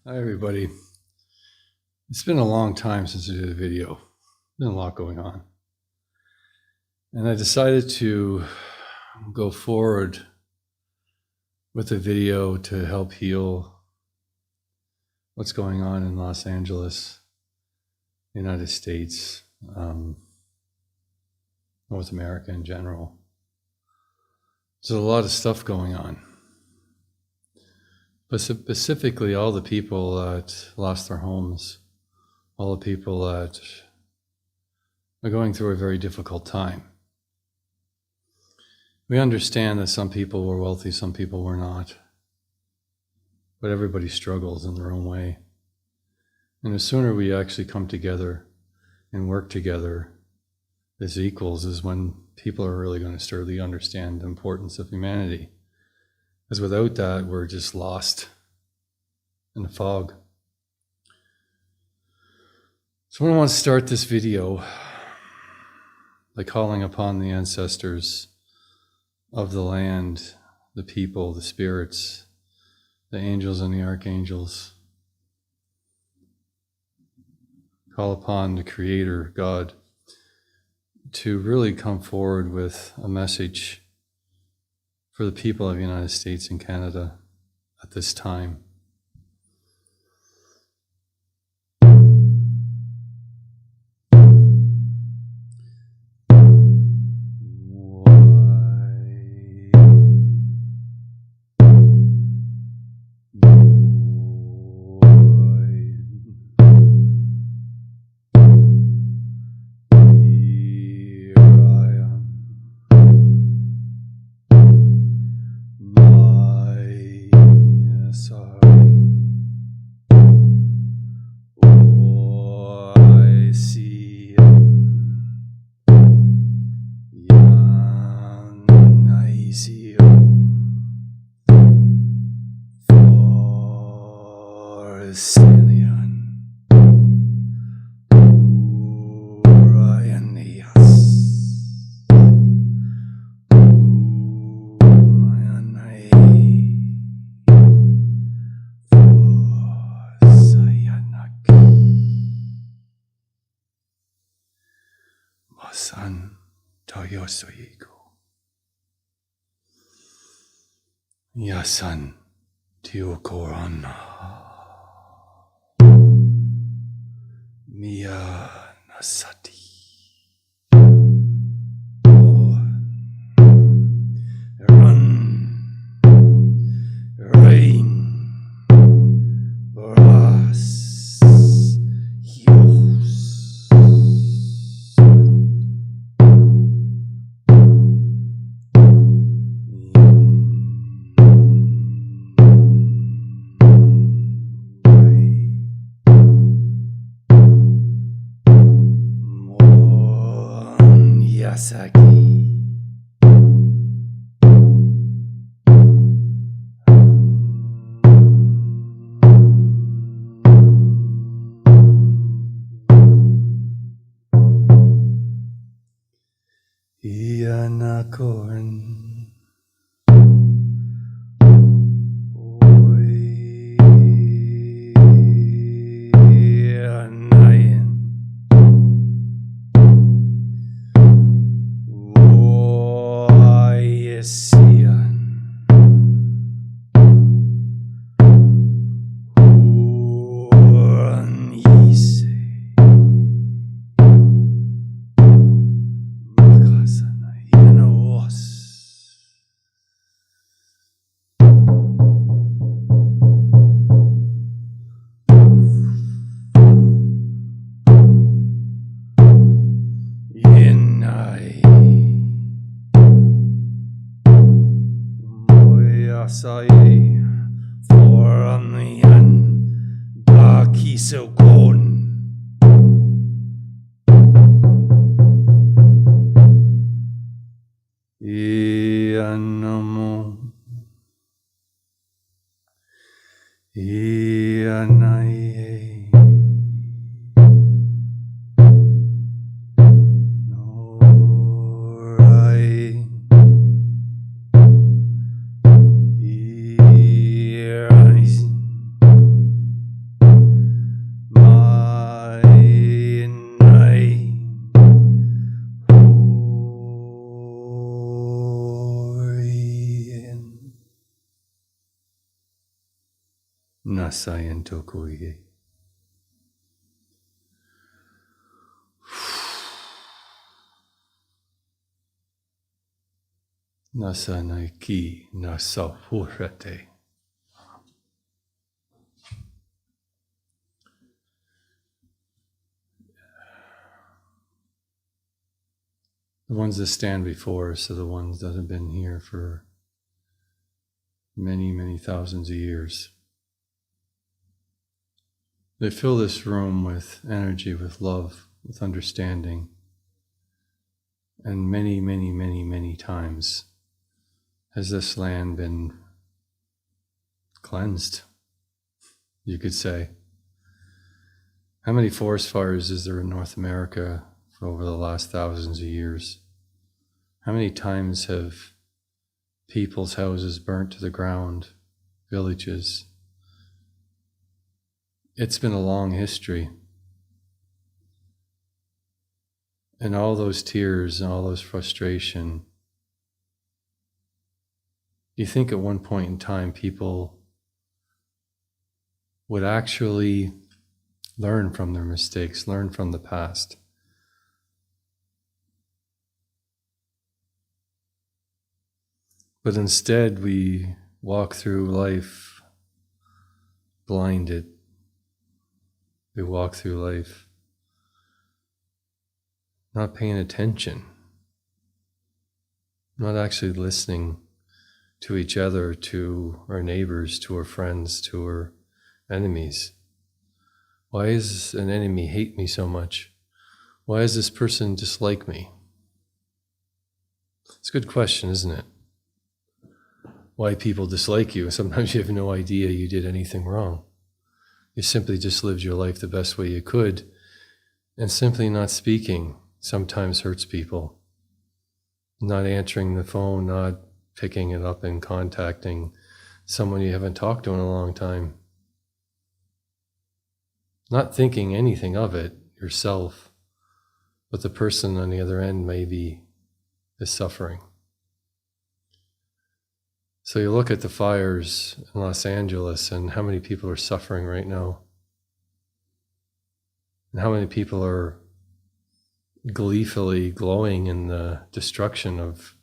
Hi everybody. It's been a long time since I did a video. Been a lot going on. And I decided to go forward with a video to help heal what's going on in Los Angeles, United States, North America in general. There's a lot of stuff going on. But specifically, all the people that lost their homes, all the people that are going through a very difficult time. We understand that some people were wealthy, some people were not. But everybody struggles in their own way. And the sooner we actually come together and work together as equals is when people are really going to start to understand the importance of humanity. Because without that, we're just lost in the fog. So I want to start this video by calling upon the ancestors of the land, the people, the spirits, the angels and the archangels. Call upon the Creator, God, to really come forward with a message for the people of the United States and Canada at this time. San Toyosoyiko. Yasan Tiokorana. Mia Nasati. Run. Rain. Brass. Hios. Yasaki. Ianakoran. Saye for on the end, Daki so gone. Ianamo Ianaye Norai nasayanto kuye. Nasanaiki nasahurate. The ones that stand before us are the ones that have been here for many, many thousands of years. They fill this room with energy, with love, with understanding. And many, many, many, many times has this land been cleansed, you could say. How many forest fires is there in North America for over the last thousands of years? How many times have people's houses burnt to the ground, villages? It's been a long history. And all those tears and all those frustration, you think at one point in time people would actually learn from their mistakes, learn from the past. But instead we walk through life blinded. We walk through life not paying attention, not actually listening to each other, to our neighbors, to our friends, to our enemies. Why does an enemy hate me so much? Why does this person dislike me? It's a good question, isn't it? Why people dislike you. Sometimes you have no idea you did anything wrong. You simply just lived your life the best way you could, and simply not speaking sometimes hurts people. Not answering the phone, not picking it up and contacting someone you haven't talked to in a long time. Not thinking anything of it yourself, but the person on the other end maybe is suffering. So you look at the fires in Los Angeles and how many people are suffering right now. And how many people are gleefully glowing in the destruction of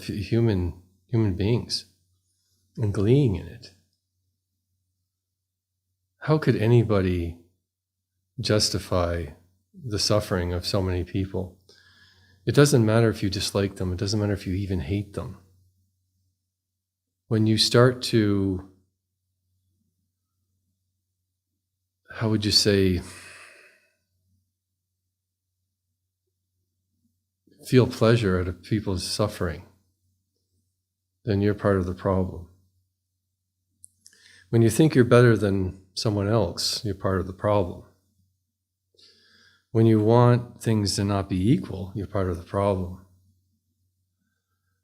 human beings and gleeing in it. How could anybody justify the suffering of so many people? It doesn't matter if you dislike them. It doesn't matter if you even hate them. When you start to, how would you say, feel pleasure out of people's suffering, then you're part of the problem. When you think you're better than someone else, you're part of the problem. When you want things to not be equal, you're part of the problem.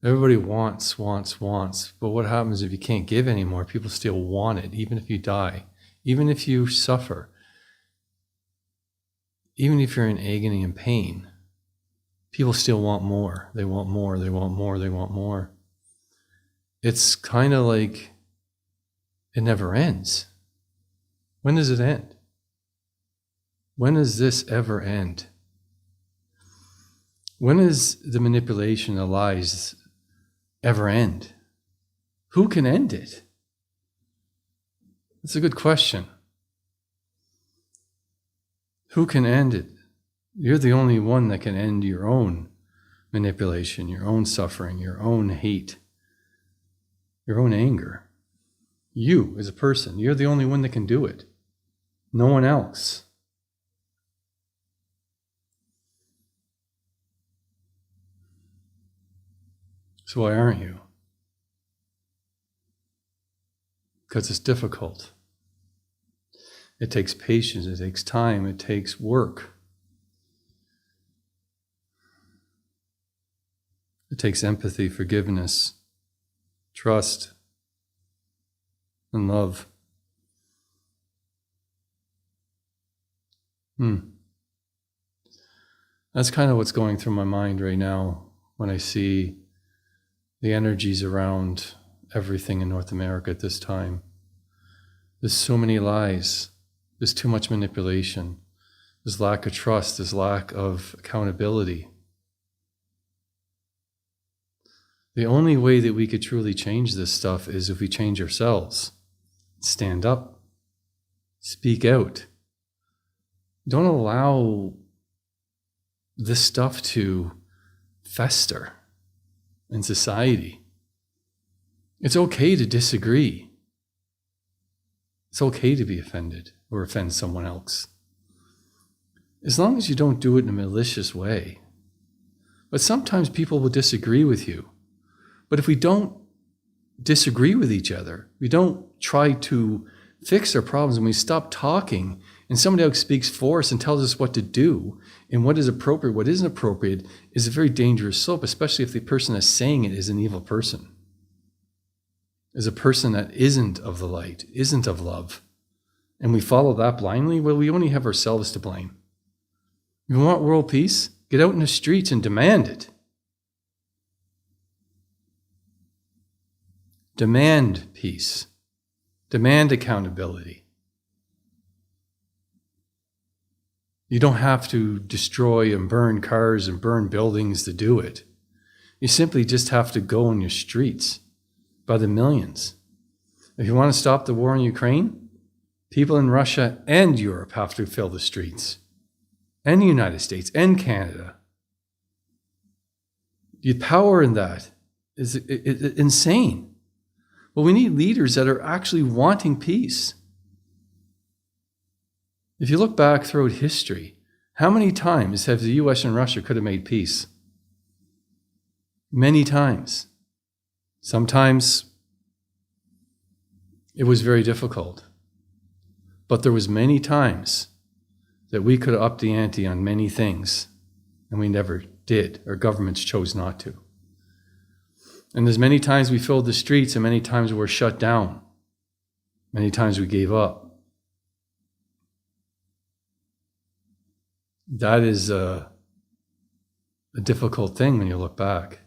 Everybody wants, but what happens if you can't give anymore? People still want it, even if you die, even if you suffer, even if you're in agony and pain. People still want more. They want more, they want more, they want more. It's kind of like it never ends. When does it end? When does this ever end? When does the manipulation, the lies ever end? Who can end it? That's a good question. Who can end it? You're the only one that can end your own manipulation, your own suffering, your own hate, your own anger. You, as a person, you're the only one that can do it. No one else. So why aren't you? Because it's difficult. It takes patience, it takes time, it takes work. It takes empathy, forgiveness, trust, and love. That's kind of what's going through my mind right now when I see the energies around everything in North America at this time. There's so many lies. There's too much manipulation. There's lack of trust. There's lack of accountability. The only way that we could truly change this stuff is if we change ourselves. Stand up. Speak out. Don't allow this stuff to fester in society. It's okay to disagree. It's okay to be offended or offend someone else, as long as you don't do it in a malicious way. But sometimes people will disagree with you. But if we don't disagree with each other, we don't try to fix our problems, and we stop talking, and somebody else speaks for us and tells us what to do and what is appropriate, what isn't appropriate, is a very dangerous slope, especially if the person that's saying it is an evil person, is a person that isn't of the light, isn't of love. And we follow that blindly, well, we only have ourselves to blame. If you want world peace, get out in the streets and demand it. Demand peace. Demand accountability. You don't have to destroy and burn cars and burn buildings to do it. You simply just have to go in your streets by the millions. If you want to stop the war in Ukraine, people in Russia and Europe have to fill the streets, and the United States and Canada. The power in that is insane. But we need leaders that are actually wanting peace. If you look back throughout history, how many times have the US and Russia could have made peace? Many times. Sometimes it was very difficult. But there was many times that we could have upped the ante on many things, and we never did. Our governments chose not to. And there's many times we filled the streets, and many times we were shut down. Many times we gave up. That is a difficult thing when you look back.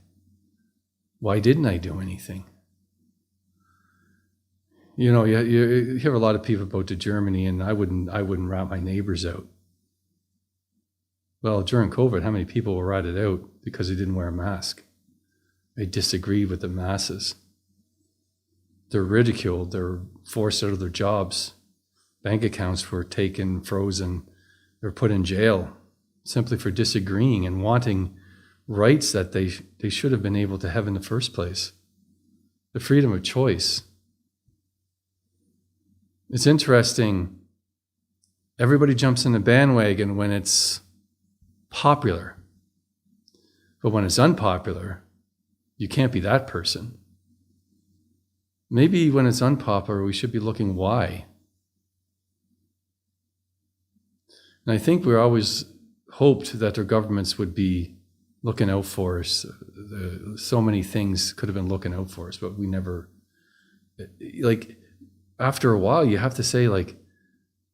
Why didn't I do anything? You know, you hear a lot of people about to Germany, and I wouldn't rat my neighbors out. Well, during COVID, how many people were ratted out because they didn't wear a mask? They disagreed with the masses. They're ridiculed. They're forced out of their jobs. Bank accounts were taken, frozen. They were put in jail simply for disagreeing and wanting rights that they should have been able to have in the first place. The freedom of choice. It's interesting. Everybody jumps in the bandwagon when it's popular. But when it's unpopular, you can't be that person. Maybe when it's unpopular, we should be looking why. And I think we always hoped that our governments would be looking out for us. So many things could have been looking out for us, but we never, like, after a while, you have to say, like,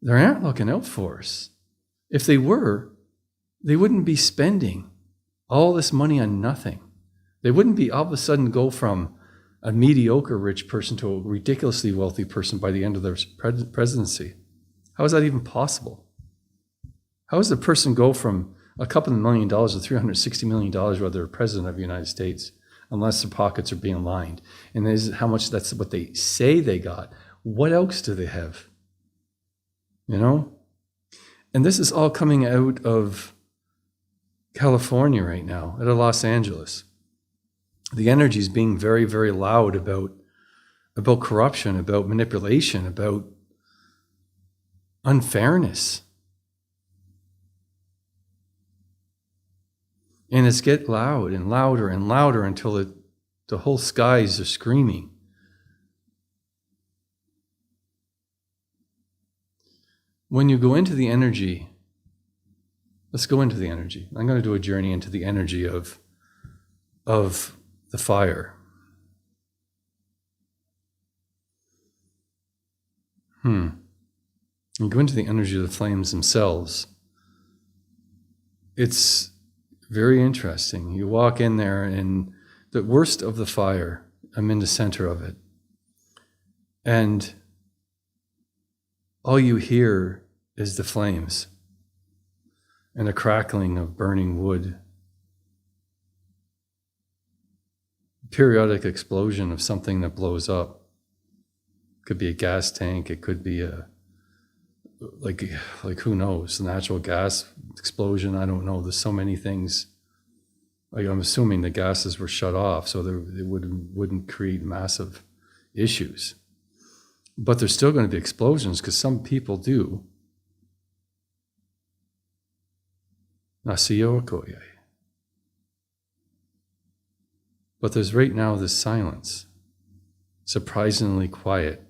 they aren't looking out for us. If they were, they wouldn't be spending all this money on nothing. They wouldn't be all of a sudden go from a mediocre rich person to a ridiculously wealthy person by the end of their presidency. How is that even possible? How does the person go from a couple of $1 million to $360 million while they're president of the United States, unless their pockets are being lined? And is how much that's what they say they got. What else do they have? You know? And this is all coming out of California right now, out of Los Angeles. The energy is being very, very loud about corruption, about manipulation, about unfairness. And it's get loud and louder and louder until the whole skies are screaming. When you go into the energy, let's go into the energy. I'm going to do a journey into the energy of the fire. You go into the energy of the flames themselves. It's very interesting. You walk in there, and the worst of the fire, I'm in the center of it. And all you hear is the flames and a crackling of burning wood. Periodic explosion of something that blows up. It could be a gas tank, it could be like who knows, natural gas explosion, I don't know. There's so many things. Like I'm assuming the gases were shut off so it wouldn't create massive issues. But there's still going to be explosions because some people do. Nasiyo koye. But there's right now this silence, surprisingly quiet.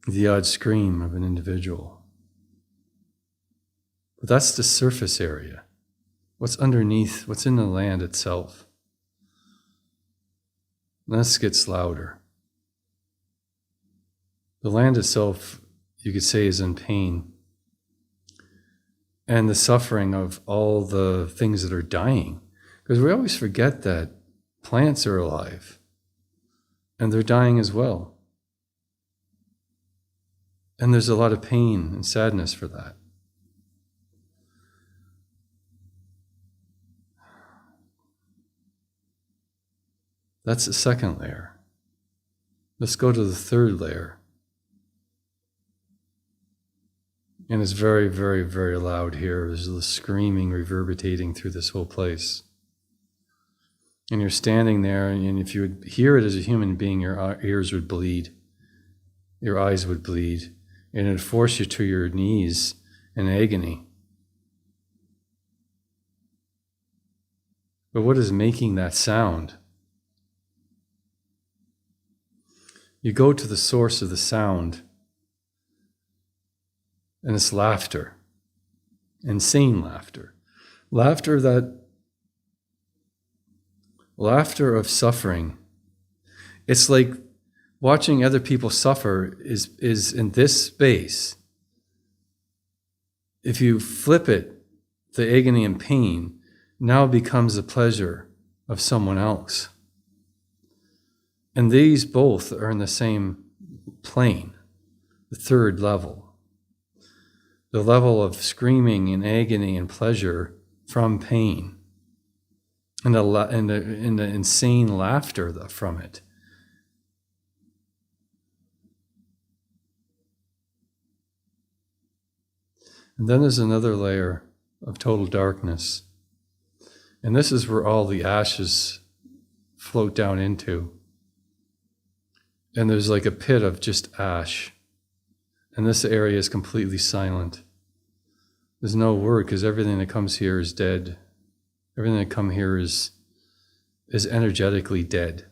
The odd scream of an individual. But that's the surface area. What's underneath, what's in the land itself. And this gets louder. The land itself, you could say, is in pain. And the suffering of all the things that are dying. Because we always forget that plants are alive. And they're dying as well. And there's a lot of pain and sadness for that. That's the second layer. Let's go to the third layer. And it's very, very, very loud here. There's the screaming reverberating through this whole place. And you're standing there, and if you would hear it as a human being, your ears would bleed. Your eyes would bleed. And it would force you to your knees in agony. But what is making that sound? You go to the source of the sound, and it's laughter, insane laughter. Laughter of suffering. It's like watching other people suffer is in this space. If you flip it, the agony and pain now becomes the pleasure of someone else. And these both are in the same plane, the third level. The level of screaming and agony and pleasure from pain. And the insane laughter from it. And then there's another layer of total darkness. And this is where all the ashes float down into. And there's like a pit of just ash. And this area is completely silent. There's no word because everything that comes here is dead. Everything that comes here is energetically dead.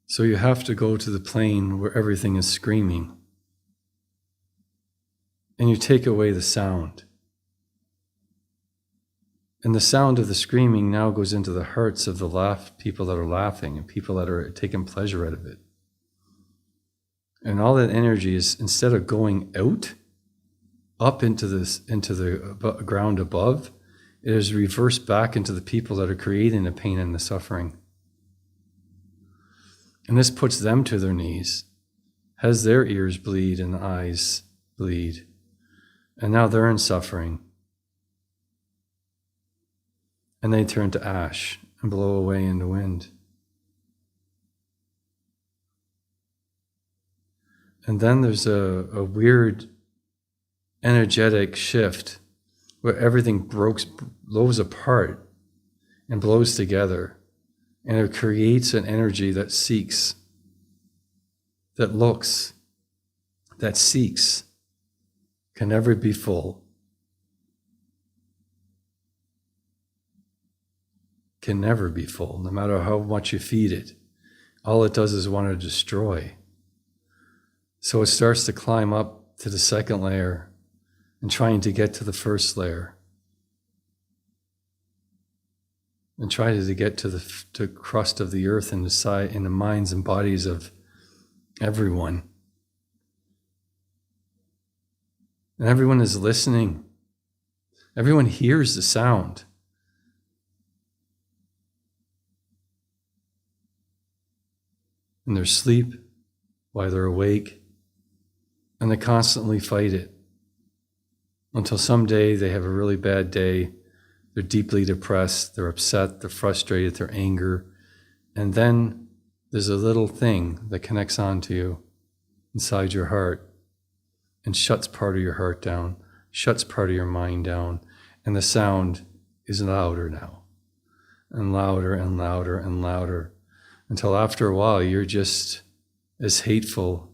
So you have to go to the plane where everything is screaming. And you take away the sound. And the sound of the screaming now goes into the hearts of the people that are laughing and people that are taking pleasure out of it. And all that energy is, instead of going out, up into the ground above, it is reversed back into the people that are creating the pain and the suffering. And this puts them to their knees, has their ears bleed and eyes bleed. And now they're in suffering. And they turn to ash and blow away in the wind. And then there's a weird energetic shift where everything blows apart and blows together. And it creates an energy that seeks, that looks, that seeks, can never be full. Can never be full, no matter how much you feed it. All it does is want to destroy. So it starts to climb up to the second layer and trying to get to the first layer. And trying to get to the crust of the earth and in the minds and bodies of Everyone. And everyone is listening. Everyone hears the sound. In their sleep, while they're awake, and they constantly fight it until someday they have a really bad day. They're deeply depressed, they're upset, they're frustrated, they're angry, and then there's a little thing that connects onto you inside your heart and shuts part of your heart down, shuts part of your mind down, and the sound is louder now, and louder and louder and louder, until after a while you're just as hateful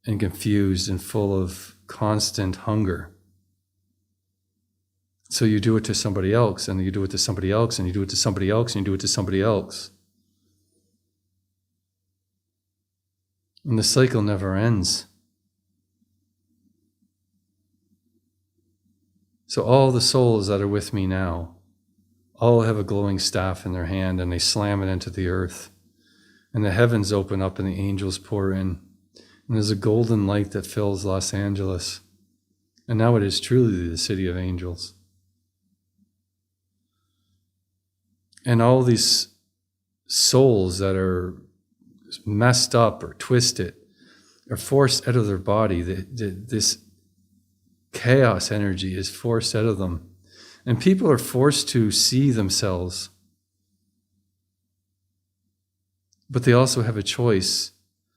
and confused and full of constant hunger. So you do it to somebody else, and you do it to somebody else, and you do it to somebody else, and you do it to somebody else. And the cycle never ends. So all the souls that are with me now, all have a glowing staff in their hand, and they slam it into the earth. And the heavens open up and the angels pour in. And there's a golden light that fills Los Angeles. And now it is truly the city of angels. And all these souls that are messed up or twisted are forced out of their body. This chaos energy is forced out of them. And people are forced to see themselves. But they also have a choice.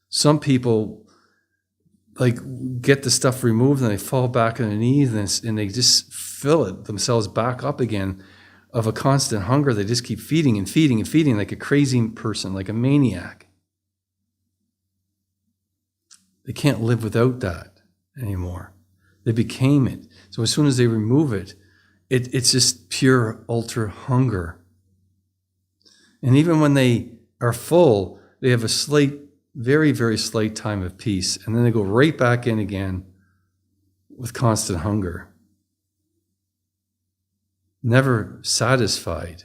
Some people get the stuff removed and they fall back on their knees and they just fill it themselves back up again of a constant hunger. They just keep feeding and feeding and feeding like a crazy person, like a maniac. They can't live without that anymore. They became it. So as soon as they remove it, it's just pure ultra hunger. And even when they are full, they have a slight, very, very slight time of peace. And then they go right back in again with constant hunger. Never satisfied.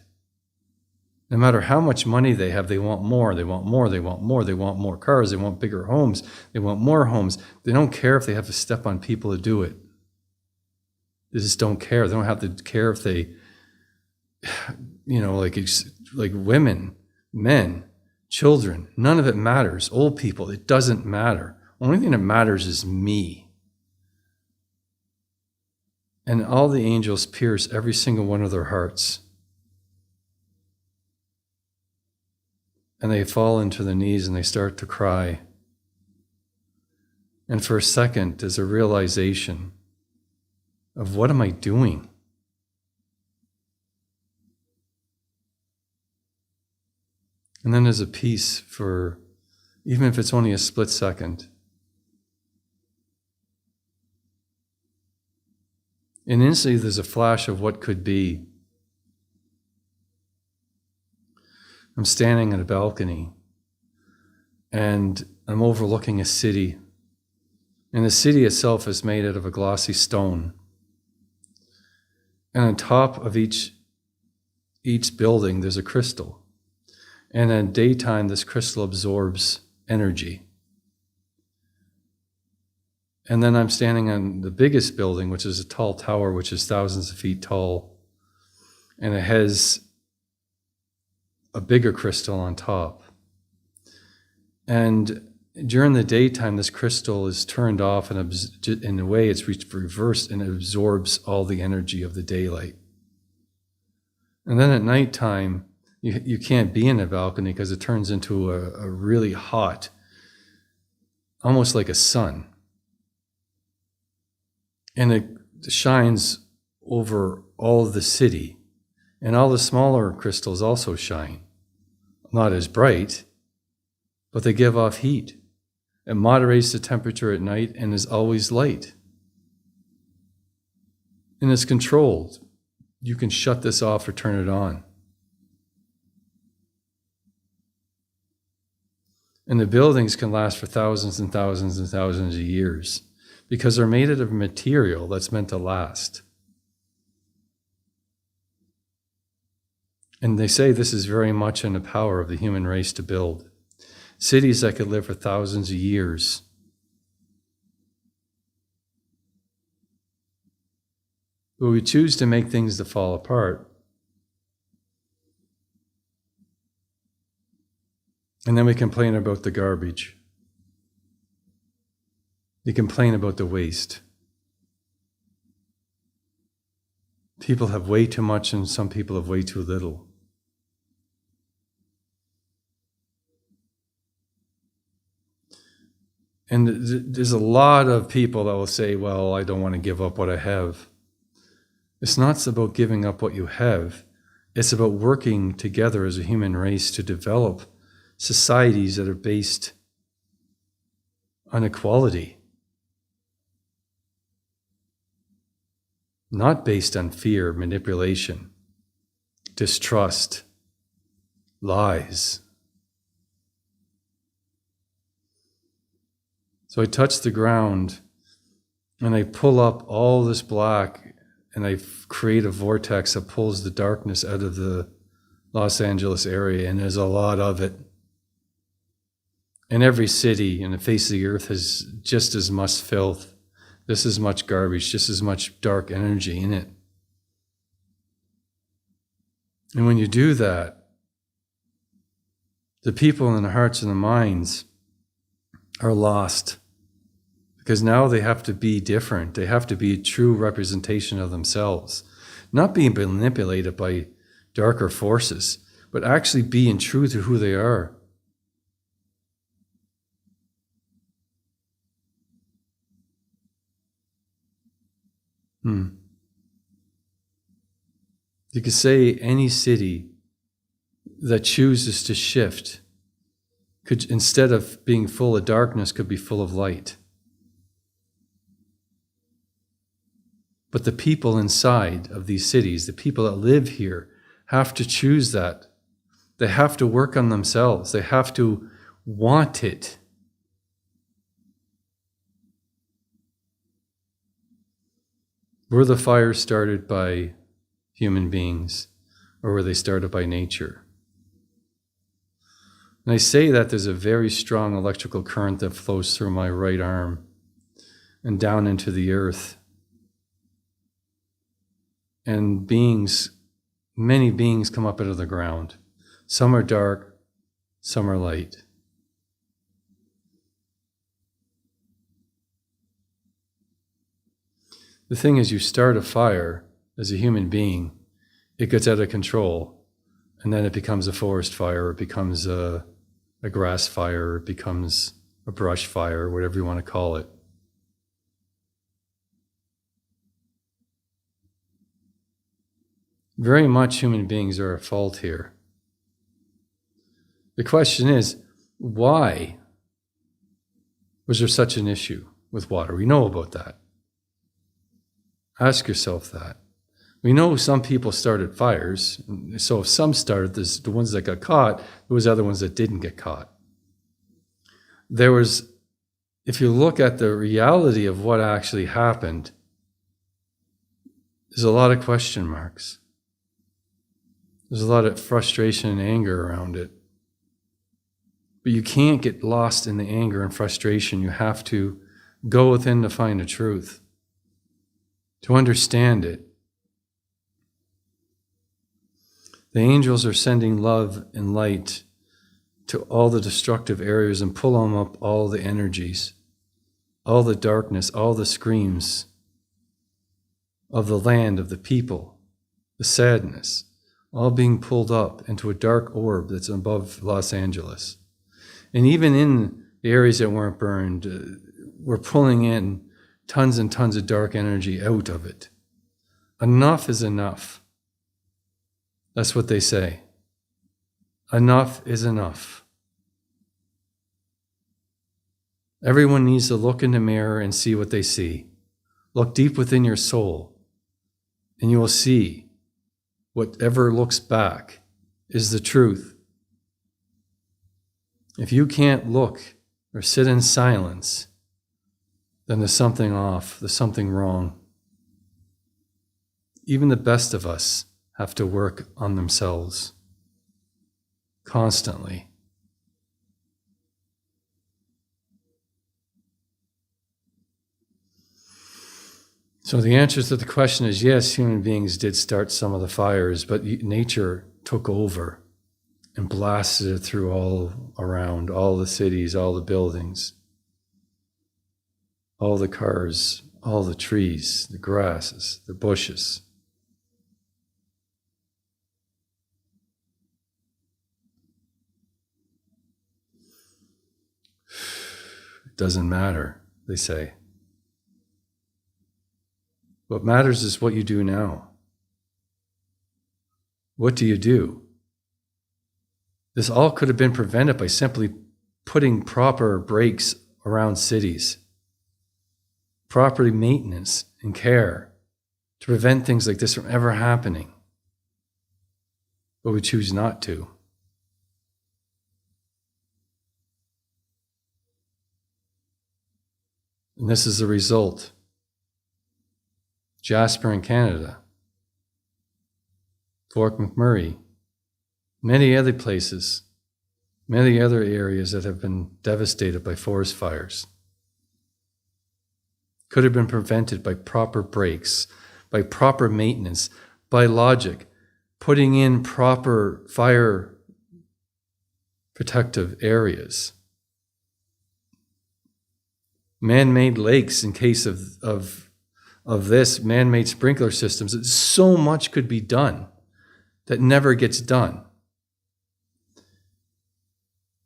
No matter how much money they have, they want more, they want more, they want more, they want more cars, they want bigger homes, they want more homes. They don't care if they have to step on people to do it. They just don't care. They don't have to care if they, like women, men, children, none of it matters. Old people, it doesn't matter. Only thing that matters is me. And all the angels pierce every single one of their hearts. And they fall into their knees and they start to cry. And for a second, there's a realization of what am I doing? And then there's a peace for, even if it's only a split second. And instantly there's a flash of what could be. I'm standing on a balcony and I'm overlooking a city. And the city itself is made out of a glossy stone. And on top of each building, there's a crystal. And in daytime, this crystal absorbs energy. And then I'm standing on the biggest building, which is a tall tower, which is thousands of feet tall. And it has a bigger crystal on top. And during the daytime, this crystal is turned off, and in a way it's reversed, and it absorbs all the energy of the daylight. And then at nighttime, you can't be in a balcony because it turns into a really hot, almost like a sun. And it shines over all of the city. And all the smaller crystals also shine. Not as bright, but they give off heat. It moderates the temperature at night and is always light. And it's controlled. You can shut this off or turn it on. And the buildings can last for thousands and thousands and thousands of years because they're made out of material that's meant to last. And they say this is very much in the power of the human race to build. cities that could live for thousands of years. But we choose to make things to fall apart. And then we complain about the garbage. We complain about the waste. People have way too much and some people have way too little. And there's a lot of people that will say, well, I don't want to give up what I have. It's not about giving up what you have. It's about working together as a human race to develop societies that are based on equality. Not based on fear, manipulation, distrust, lies. So I touch the ground and I pull up all this black and I create a vortex that pulls the darkness out of the Los Angeles area, and there's a lot of it. And every city in the face of the earth has just as much filth, just as much garbage, just as much dark energy in it. And when you do that, the people in the hearts and the minds are lost. Because now they have to be different. They have to be a true representation of themselves. Not being manipulated by darker forces, but actually being true to who they are. You could say any city that chooses to shift could, instead of being full of darkness, could be full of light. But the people inside of these cities, the people that live here, have to choose that. They have to work on themselves. They have to want it. Were the fires started by human beings, or were they started by nature? And I say that there's a very strong electrical current that flows through my right arm and down into the earth. And many beings come up out of the ground. Some are dark, some are light. The thing is, you start a fire as a human being, it gets out of control, and then it becomes a forest fire, it becomes a grass fire, it becomes a brush fire, whatever you want to call it. Very much human beings are at fault here. The question is, why was there such an issue with water? We know about that. Ask yourself that. We know some people started fires, so if some started, there's the ones that got caught, there was other ones that didn't get caught. If you look at the reality of what actually happened, there's a lot of question marks. There's a lot of frustration and anger around it. But you can't get lost in the anger and frustration. You have to go within to find the truth, to understand it. The angels are sending love and light to all the destructive areas and pull them up all the energies, all the darkness, all the screams of the land, of the people, the sadness, all being pulled up into a dark orb that's above Los Angeles. And even in the areas that weren't burned, we're pulling in tons and tons of dark energy out of it. Enough is enough. That's what they say. Enough is enough. Everyone needs to look in the mirror and see what they see. Look deep within your soul, and you will see whatever looks back is the truth. If you can't look or sit in silence, then there's something off, there's something wrong. Even the best of us have to work on themselves constantly. So the answer to the question is yes, human beings did start some of the fires, but nature took over and blasted it through all around, all the cities, all the buildings, all the cars, all the trees, the grasses, the bushes. It doesn't matter, they say. What matters is what you do now. What do you do? This all could have been prevented by simply putting proper brakes around cities, proper maintenance and care to prevent things like this from ever happening. But we choose not to. And this is the result. Jasper in Canada, Fort McMurray, many other places, many other areas that have been devastated by forest fires could have been prevented by proper brakes, by proper maintenance, by logic, putting in proper fire protective areas. Man-made lakes in case of this, man-made sprinkler systems. So much could be done that never gets done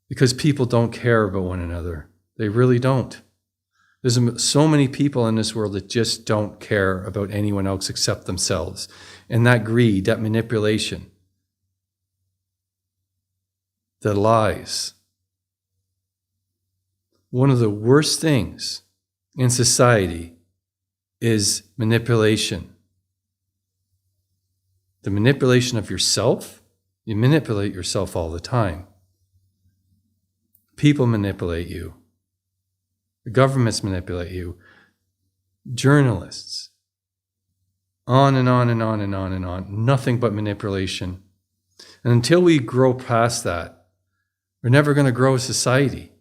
because people don't care about one another. They really don't. There's so many people in this world that just don't care about anyone else except themselves. And that greed, that manipulation, the lies. One of the worst things in society is manipulation. The manipulation of yourself. You manipulate yourself all the time. People manipulate you. The governments manipulate you. Journalists. On and on and on and on and on. Nothing but manipulation. And until we grow past that, we're never going to grow a society.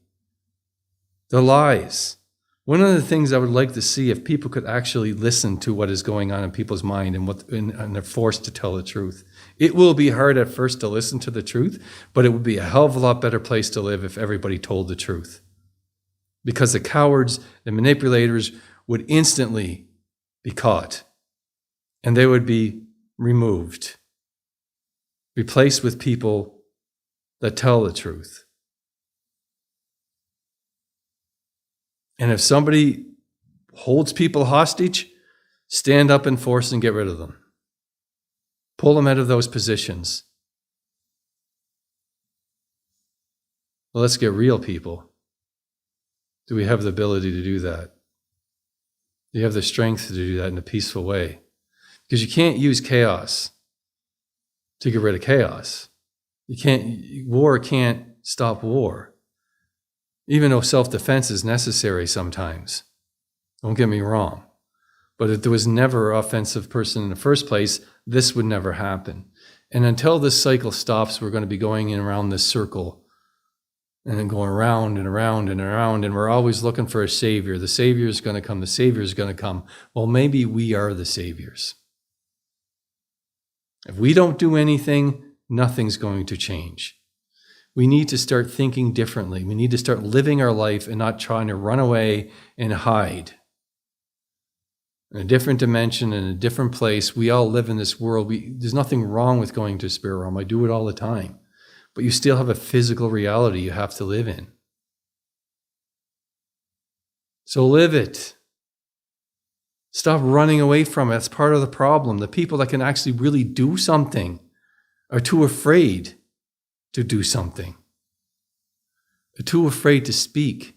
The lies. One of the things I would like to see if people could actually listen to what is going on in people's mind and they're forced to tell the truth. It will be hard at first to listen to the truth, but it would be a hell of a lot better place to live if everybody told the truth. Because the cowards, the manipulators would instantly be caught and they would be removed, replaced with people that tell the truth. And if somebody holds people hostage, stand up in force and get rid of them. Pull them out of those positions. Well, let's get real, people. Do we have the ability to do that? Do you have the strength to do that in a peaceful way? Because you can't use chaos to get rid of chaos. War can't stop war. Even though self-defense is necessary sometimes. Don't get me wrong. But if there was never an offensive person in the first place, this would never happen. And until this cycle stops, we're going to be going in around this circle and then going around and around and around. And we're always looking for a savior. The savior is going to come. The savior is going to come. Well, maybe we are the saviors. If we don't do anything, nothing's going to change. We need to start thinking differently. We need to start living our life and not trying to run away and hide. In a different dimension, in a different place, we all live in this world. There's nothing wrong with going to a spirit realm. I do it all the time. But you still have a physical reality you have to live in. So live it. Stop running away from it. That's part of the problem. The people that can actually really do something are too afraid to do something. They're too afraid to speak.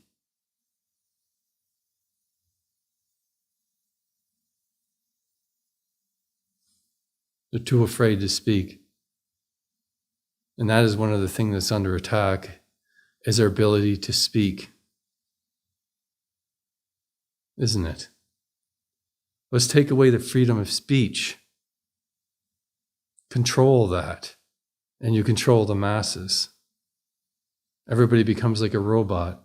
They're too afraid to speak. And that is one of the things that's under attack, is our ability to speak. Isn't it? Let's take away the freedom of speech. Control that. And you control the masses. Everybody becomes like a robot.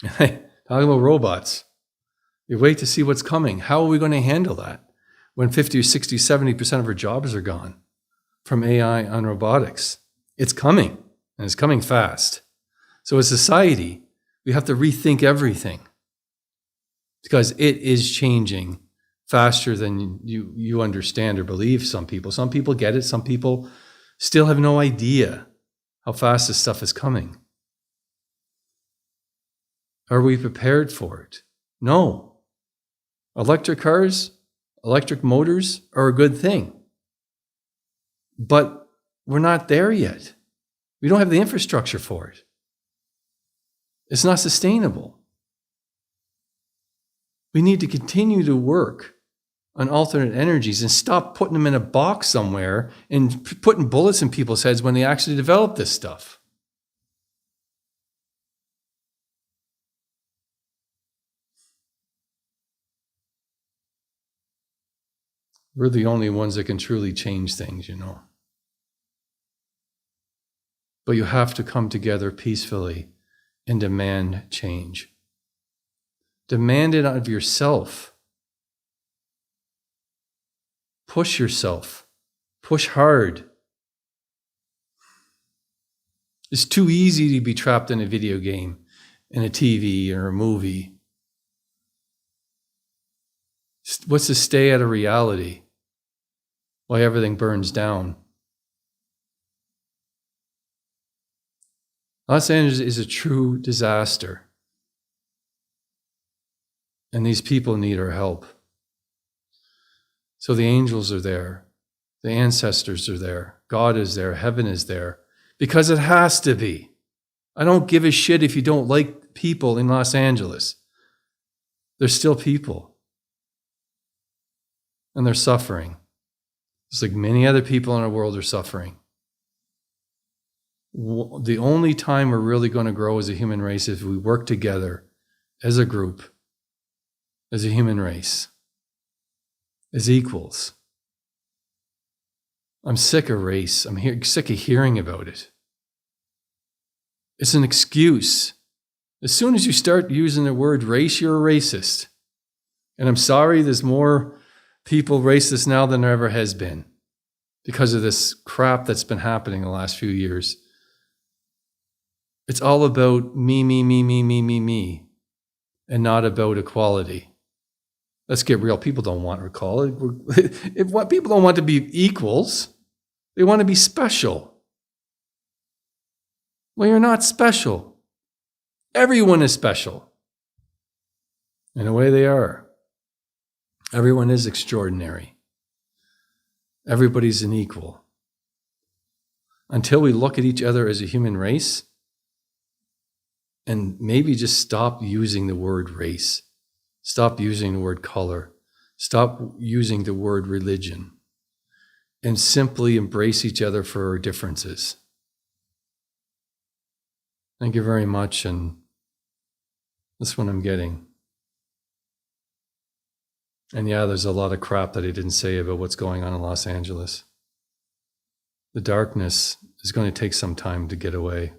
Talking about robots. You wait to see what's coming. How are we going to handle that when 50 or 60, 70% of our jobs are gone from AI and robotics? It's coming, and it's coming fast. So as a society, we have to rethink everything because it is changing faster than you understand or believe. Some people get it. Some people still have no idea how fast this stuff is coming. Are we prepared for it? No. Electric cars, electric motors are a good thing. But we're not there yet. We don't have the infrastructure for it. It's not sustainable. We need to continue to work on alternate energies and stop putting them in a box somewhere and putting bullets in people's heads when they actually develop this stuff. We're the only ones that can truly change things, But you have to come together peacefully and demand change. Demand it out of yourself. Push yourself. Push hard. It's too easy to be trapped in a video game, in a TV or a movie. What's to stay out of reality while everything burns down? Los Angeles is a true disaster. And these people need our help. So the angels are there. The ancestors are there. God is there. Heaven is there. Because it has to be. I don't give a shit if you don't like people in Los Angeles. They're still people. And they're suffering. Just like many other people in our world are suffering. The only time we're really going to grow as a human race is if we work together as a group, as a human race, as equals. I'm sick of race. I'm sick of hearing about it. It's an excuse. As soon as you start using the word race, you're a racist. And I'm sorry, there's more people racist now than there ever has been because of this crap that's been happening the last few years. It's all about me, and not about equality. Let's get real. People don't want equality. People don't want to be equals. They want to be special. Well, you're not special. Everyone is special. In a way they are. Everyone is extraordinary. Everybody's an equal. Until we look at each other as a human race, and maybe just stop using the word race. Stop using the word color. Stop using the word religion. And simply embrace each other for our differences. Thank you very much, and that's what I'm getting. And yeah, there's a lot of crap that I didn't say about what's going on in Los Angeles. The darkness is going to take some time to get away.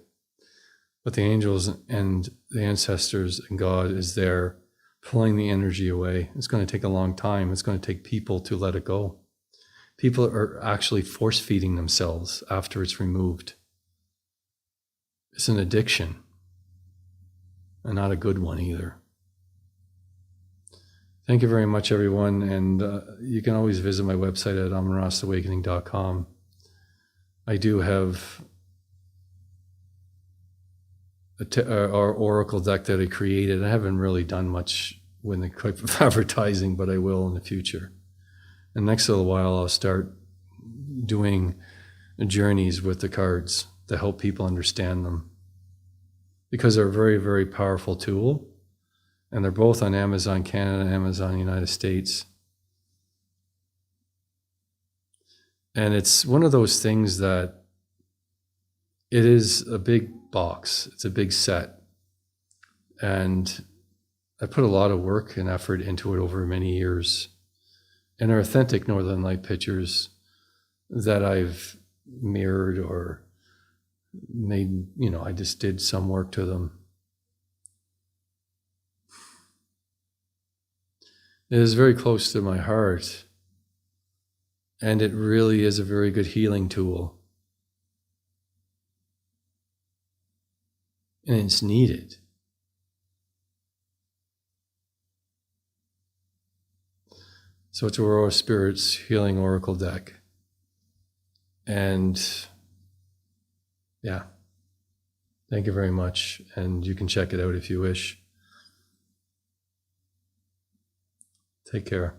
But the angels and the ancestors and God is there pulling the energy away. It's going to take a long time. It's going to take people to let it go. People are actually force feeding themselves after it's removed. It's an addiction, and not a good one either. Thank you very much, everyone. And you can always visit my website at amarasawakening.com. I do have our oracle deck that I created. I haven't really done much with the type of advertising, but I will in the future. And next little while, I'll start doing journeys with the cards to help people understand them. Because they're a very, very powerful tool. And they're both on Amazon Canada and Amazon United States. And it's one of those things that it is a big box. It's a big set. And I put a lot of work and effort into it over many years. And they're authentic Northern Light pictures that I've mirrored or made, I just did some work to them. It is very close to my heart, and it really is a very good healing tool. And it's needed. So it's Aurora Spirit's Healing Oracle deck. And yeah, thank you very much. And you can check it out if you wish. Take care.